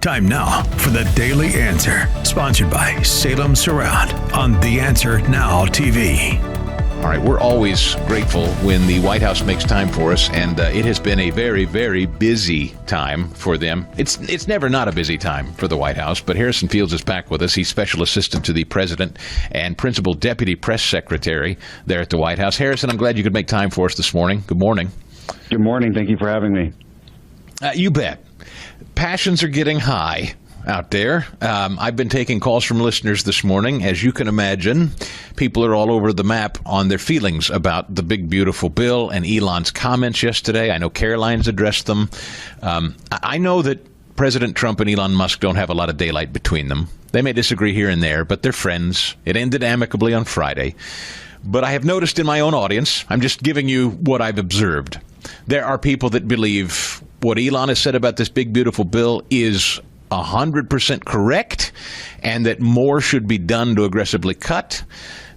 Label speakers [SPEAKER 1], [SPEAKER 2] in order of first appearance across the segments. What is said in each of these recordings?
[SPEAKER 1] Time now for the Daily Answer, sponsored by Salem Surround on The Answer Now TV.
[SPEAKER 2] All right, we're always grateful when the White House makes time for us, and it has been a very, very busy time for them. It's never not a busy time for the White House, but Harrison Fields is back with us. He's special assistant to the president and principal deputy press secretary there at the White House. Harrison, I'm glad you could make time for us this morning. Good morning.
[SPEAKER 3] Good morning. Thank you for having me.
[SPEAKER 2] You bet. Passions are getting high out there. I've been taking calls from listeners this morning. As you can imagine, people are all over the map on their feelings about the big, beautiful bill and Elon's comments yesterday. I know Caroline's addressed them. I know that President Trump and Elon Musk don't have a lot of daylight between them. They may disagree here and there, but they're friends. It ended amicably on Friday. But I have noticed in my own audience, I'm just giving you what I've observed. There are people that believe what Elon has said about this big, beautiful bill is 100% correct, and that more should be done to aggressively cut.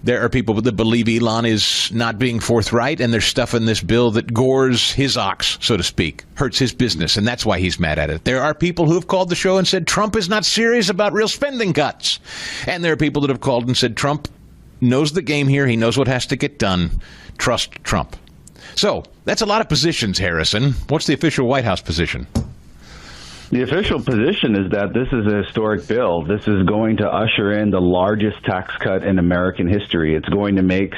[SPEAKER 2] There are people that believe Elon is not being forthright, and there's stuff in this bill that gores his ox, so to speak, hurts his business, and that's why he's mad at it. There are people who have called the show and said Trump is not serious about real spending cuts. And there are people that have called and said Trump knows the game here. He knows what has to get done. Trust Trump. So that's a lot of positions, Harrison. What's the official White House position?
[SPEAKER 3] The official position is that this is a historic bill. This is going to usher in the largest tax cut in American history. It's going to make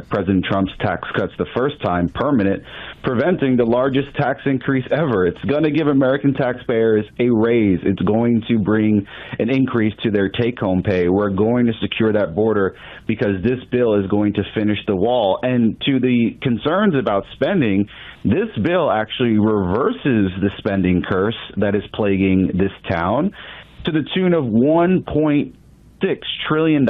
[SPEAKER 3] President Trump's tax cuts the first time permanent, preventing the largest tax increase ever. It's going to give American taxpayers a raise. It's going to bring an increase to their take-home pay. We're going to secure that border because this bill is going to finish the wall. And to the concerns about spending, this bill actually reverses the spending curse that is plaguing this town to the tune of $1.6 trillion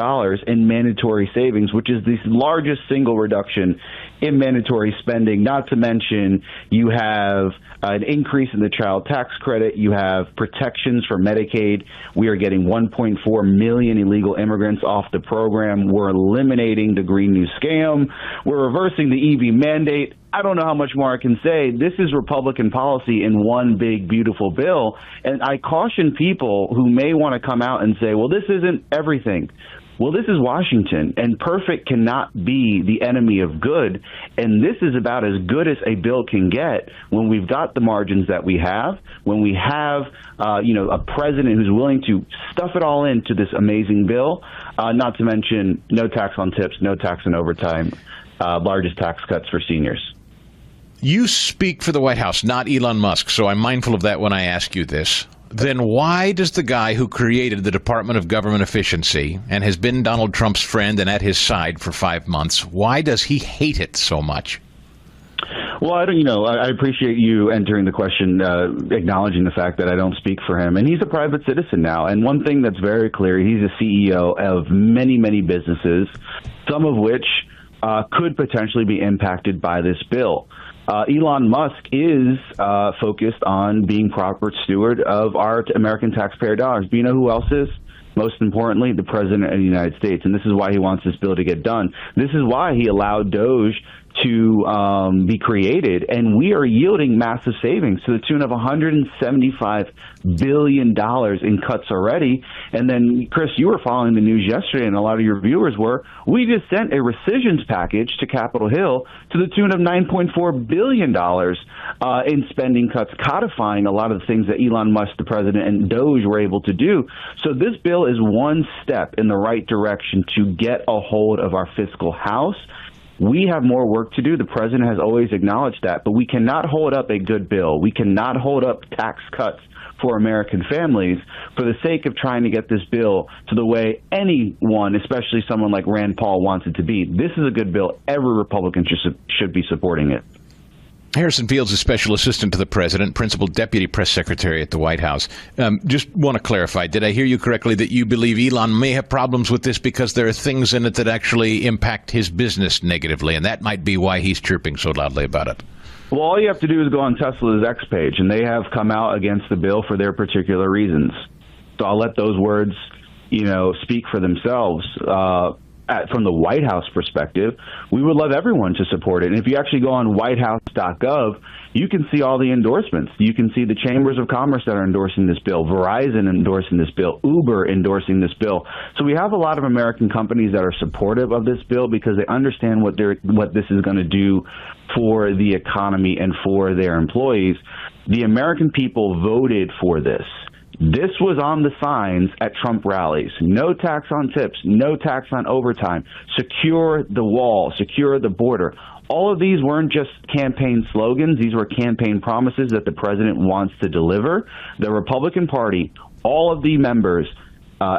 [SPEAKER 3] in mandatory savings, which is the largest single reduction in mandatory spending. Not to mention, you have an increase in the child tax credit. You have protections for Medicaid. We are getting 1.4 million illegal immigrants off the program. We're eliminating the Green New Scam. We're reversing the EV mandate. I don't know how much more I can say. This is Republican policy in one big, beautiful bill. And I caution people who may want to come out and say, well, this isn't everything. Well, this is Washington, and perfect cannot be the enemy of good. And this is about as good as a bill can get when we've got the margins that we have, when we have, a president who's willing to stuff it all into this amazing bill, not to mention no tax on tips, no tax on overtime, largest tax cuts for seniors.
[SPEAKER 2] You speak for the White House, not Elon Musk, so I'm mindful of that when I ask you this. Then why does the guy who created the Department of Government Efficiency and has been Donald Trump's friend and at his side for 5 months, why does he hate it so much?
[SPEAKER 3] Well, I appreciate you entering the question, acknowledging the fact that I don't speak for him. And he's a private citizen now. And one thing that's very clear, he's a CEO of many, many businesses, some of which could potentially be impacted by this bill. Elon Musk is focused on being proper steward of our American taxpayer dollars. But you know who else is? Most importantly, the President of the United States. And this is why he wants this bill to get done. This is why he allowed DOGE to be created, and we are yielding massive savings to the tune of $175 billion in cuts already. And then, Chris, you were following the news yesterday, and a lot of your viewers were. We just sent a rescissions package to Capitol Hill to the tune of $9.4 billion in spending cuts, codifying a lot of the things that Elon Musk, the president, and DOGE were able to do. So this bill is one step in the right direction to get a hold of our fiscal house. We have more work to do. The president has always acknowledged that, but we cannot hold up a good bill. We cannot hold up tax cuts for American families for the sake of trying to get this bill to the way anyone, especially someone like Rand Paul, wants it to be. This is a good bill. Every Republican should be supporting it.
[SPEAKER 2] Harrison Fields is Special Assistant to the President, Principal Deputy Press Secretary at the White House. Just want to clarify, did I hear you correctly that you believe Elon may have problems with this because there are things in it that actually impact his business negatively, and that might be why he's chirping so loudly about it?
[SPEAKER 3] Well, all you have to do is go on Tesla's X page, and they have come out against the bill for their particular reasons. So I'll let those words, speak for themselves. From the White House perspective, we would love everyone to support it. And if you actually go on White House House.gov, you can see all the endorsements. You can see the chambers of commerce that are endorsing this bill, Verizon endorsing this bill, Uber endorsing this bill. So we have a lot of American companies that are supportive of this bill because they understand what this is going to do for the economy and for their employees. The American people voted for this. This was on the signs at Trump rallies. No tax on tips, no tax on overtime, secure the wall, secure the border. All of these weren't just campaign slogans. These were campaign promises that the president wants to deliver. The Republican Party, all of the members,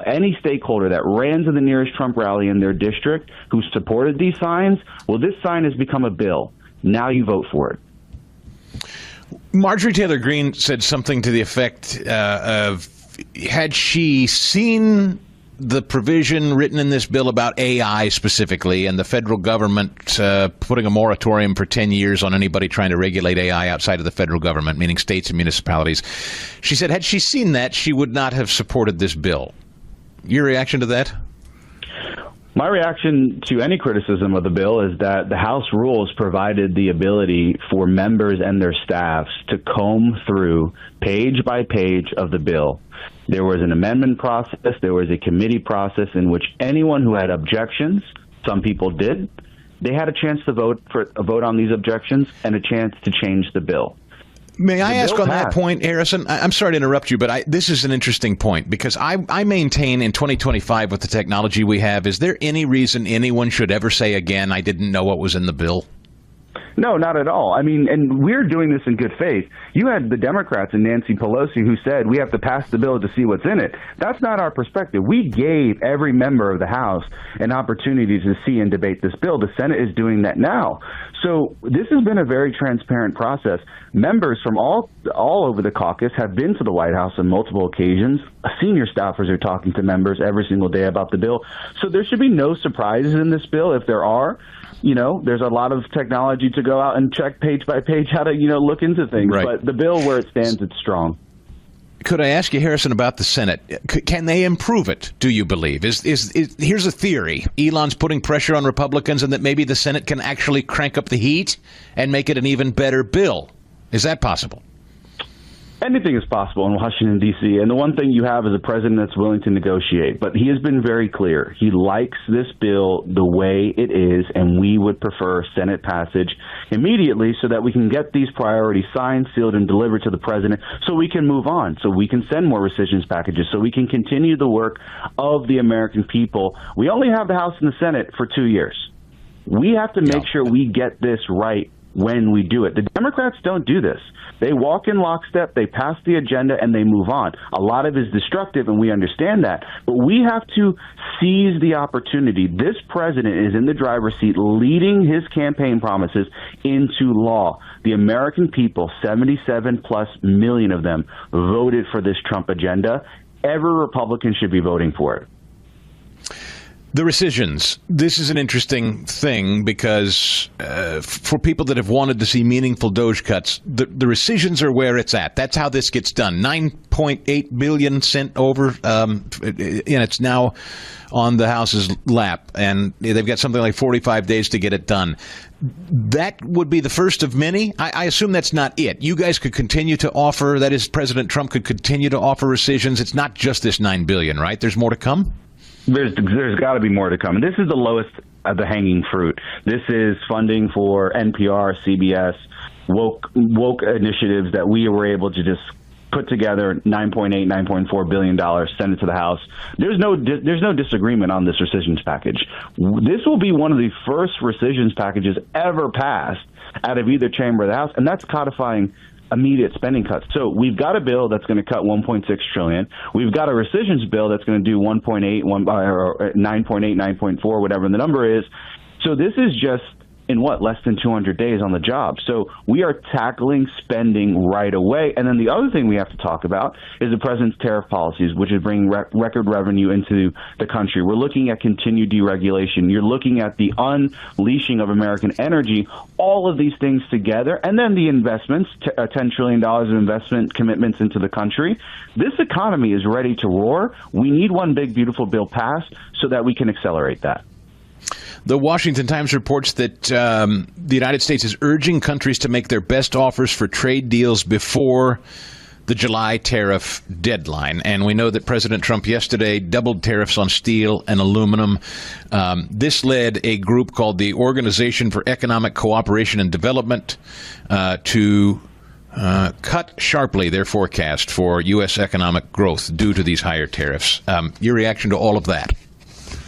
[SPEAKER 3] any stakeholder that ran to the nearest Trump rally in their district who supported these signs, well, this sign has become a bill. Now you vote for it.
[SPEAKER 2] Marjorie Taylor Greene said something to the effect of, had she seen the provision written in this bill about AI specifically and the federal government putting a moratorium for 10 years on anybody trying to regulate AI outside of the federal government, meaning states and municipalities, she said had she seen that, she would not have supported this bill. Your reaction to that?
[SPEAKER 3] My reaction to any criticism of the bill is that the House rules provided the ability for members and their staffs to comb through page by page of the bill. There was an amendment process. There was a committee process in which anyone who had objections, some people did, they had a chance to vote on these objections and a chance to change the bill.
[SPEAKER 2] May I ask on that point, Harrison? I'm sorry to interrupt you, but this is an interesting point because I maintain in 2025 with the technology we have, is there any reason anyone should ever say again, I didn't know what was in the bill?
[SPEAKER 3] No, not at all. I mean, and we're doing this in good faith. You had the Democrats and Nancy Pelosi who said we have to pass the bill to see what's in it. That's not our perspective. We gave every member of the House an opportunity to see and debate this bill. The Senate is doing that now. So this has been a very transparent process. Members from all over the caucus have been to the White House on multiple occasions. Senior staffers are talking to members every single day about the bill. So there should be no surprises in this bill. If there are, there's a lot of technology to go out and check page by page how to, look into things.
[SPEAKER 2] Right.
[SPEAKER 3] But the bill where it stands, it's strong.
[SPEAKER 2] Could I ask you, Harrison, about the Senate? Can they improve it, do you believe? Here's a theory. Elon's putting pressure on Republicans and that maybe the Senate can actually crank up the heat and make it an even better bill. Is that possible?
[SPEAKER 3] Anything is possible in Washington, D.C., and the one thing you have is a president that's willing to negotiate. But he has been very clear. He likes this bill the way it is, and we would prefer Senate passage immediately so that we can get these priorities signed, sealed, and delivered to the president so we can move on, so we can send more rescissions packages, so we can continue the work of the American people. We only have the House and the Senate for 2 years. We have to make sure we get this right when we do it. The Democrats don't do this. They walk in lockstep, they pass the agenda, and they move on. A lot of it is destructive, and we understand that. But we have to seize the opportunity. This president is in the driver's seat leading his campaign promises into law. The American people, 77+ million of them, voted for this Trump agenda. Every Republican should be voting for it.
[SPEAKER 2] The rescissions. This is an interesting thing because for people that have wanted to see meaningful DOGE cuts, the rescissions are where it's at. That's how this gets done. $9.8 billion sent over, and it's now on the House's lap, and they've got something like 45 days to get it done. That would be the first of many. I assume that's not it. You guys could continue to offer, that is, President Trump could continue to offer rescissions. It's not just this $9 billion, right? There's more to come?
[SPEAKER 3] There's got to be more to come. And this is the lowest of the hanging fruit. This is funding for NPR, CBS, woke initiatives that we were able to just put together, $9.4 billion, send it to the House. There's no disagreement on this rescissions package. This will be one of the first rescissions packages ever passed out of either chamber of the House, and that's codifying immediate spending cuts. So we've got a bill that's going to cut $1.6 trillion. We've got a rescissions bill that's going to do 1.8, or 9.8, 9.4, whatever the number is. So this is just in less than 200 days on the job. So we are tackling spending right away. And then the other thing we have to talk about is the president's tariff policies, which is bringing record revenue into the country. We're looking at continued deregulation. You're looking at the unleashing of American energy, all of these things together. And then the investments, $10 trillion of investment commitments into the country. This economy is ready to roar. We need one big, beautiful bill passed so that we can accelerate that.
[SPEAKER 2] The Washington Times reports that the United States is urging countries to make their best offers for trade deals before the July tariff deadline. And we know that President Trump yesterday doubled tariffs on steel and aluminum. This led a group called the Organization for Economic Cooperation and Development to cut sharply their forecast for U.S. economic growth due to these higher tariffs. Your reaction to all of that?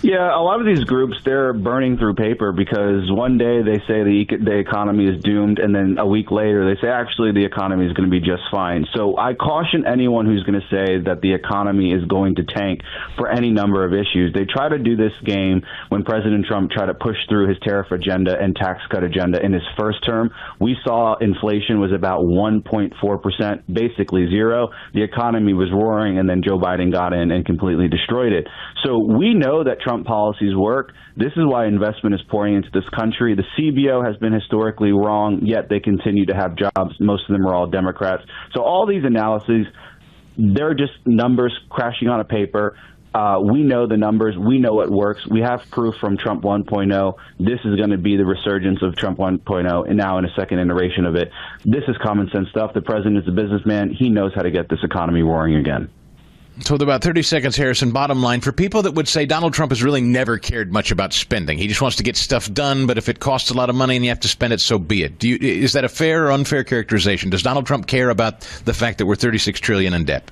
[SPEAKER 3] Yeah, a lot of these groups, they're burning through paper because one day they say the economy is doomed, and then a week later they say, actually, the economy is going to be just fine. So I caution anyone who's going to say that the economy is going to tank for any number of issues. They try to do this game when President Trump tried to push through his tariff agenda and tax cut agenda in his first term. We saw inflation was about 1.4%, basically zero. The economy was roaring, and then Joe Biden got in and completely destroyed it. So we know that Trump policies work. This is why investment is pouring into this country. The CBO has been historically wrong, yet they continue to have jobs. Most of them are all Democrats. So all these analyses, they're just numbers crashing on a paper. We know the numbers. We know it works. We have proof from Trump 1.0. This is going to be the resurgence of Trump 1.0, and now in a second iteration of it. This is common sense stuff. The president is a businessman. He knows how to get this economy roaring again.
[SPEAKER 2] So with about 30 seconds, Harrison, bottom line, for people that would say Donald Trump has really never cared much about spending. He just wants to get stuff done, but if it costs a lot of money and you have to spend it, so be it. Is that a fair or unfair characterization? Does Donald Trump care about the fact that we're $36 trillion in debt?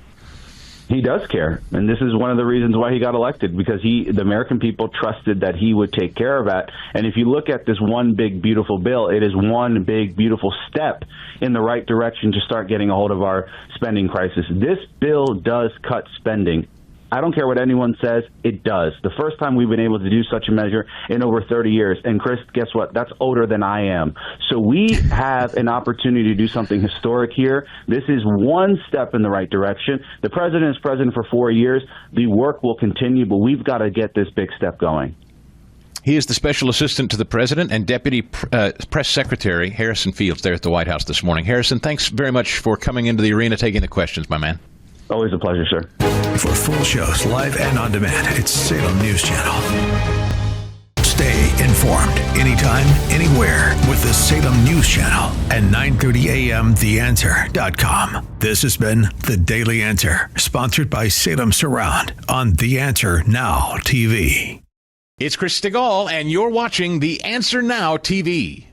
[SPEAKER 3] He does care, and this is one of the reasons why he got elected, because the American people trusted that he would take care of that. And if you look at this one big, beautiful bill, it is one big, beautiful step in the right direction to start getting a hold of our spending crisis. This bill does cut spending. I don't care what anyone says, it does. The first time we've been able to do such a measure in over 30 years. And Chris, guess what? That's older than I am. So we have an opportunity to do something historic here. This is one step in the right direction. The president is president for 4 years. The work will continue, but we've got to get this big step going.
[SPEAKER 2] He is the special assistant to the president and deputy press secretary, Harrison Fields, there at the White House this morning. Harrison, thanks very much for coming into the arena, taking the questions, my man.
[SPEAKER 3] Always a pleasure, sir.
[SPEAKER 1] For full shows, live and on demand, it's Salem News Channel. Stay informed anytime, anywhere with the Salem News Channel and 9:30 a.m. TheAnswer.com. This has been The Daily Answer, sponsored by Salem Surround on The Answer Now TV.
[SPEAKER 2] It's Chris Stigall, and you're watching The Answer Now TV.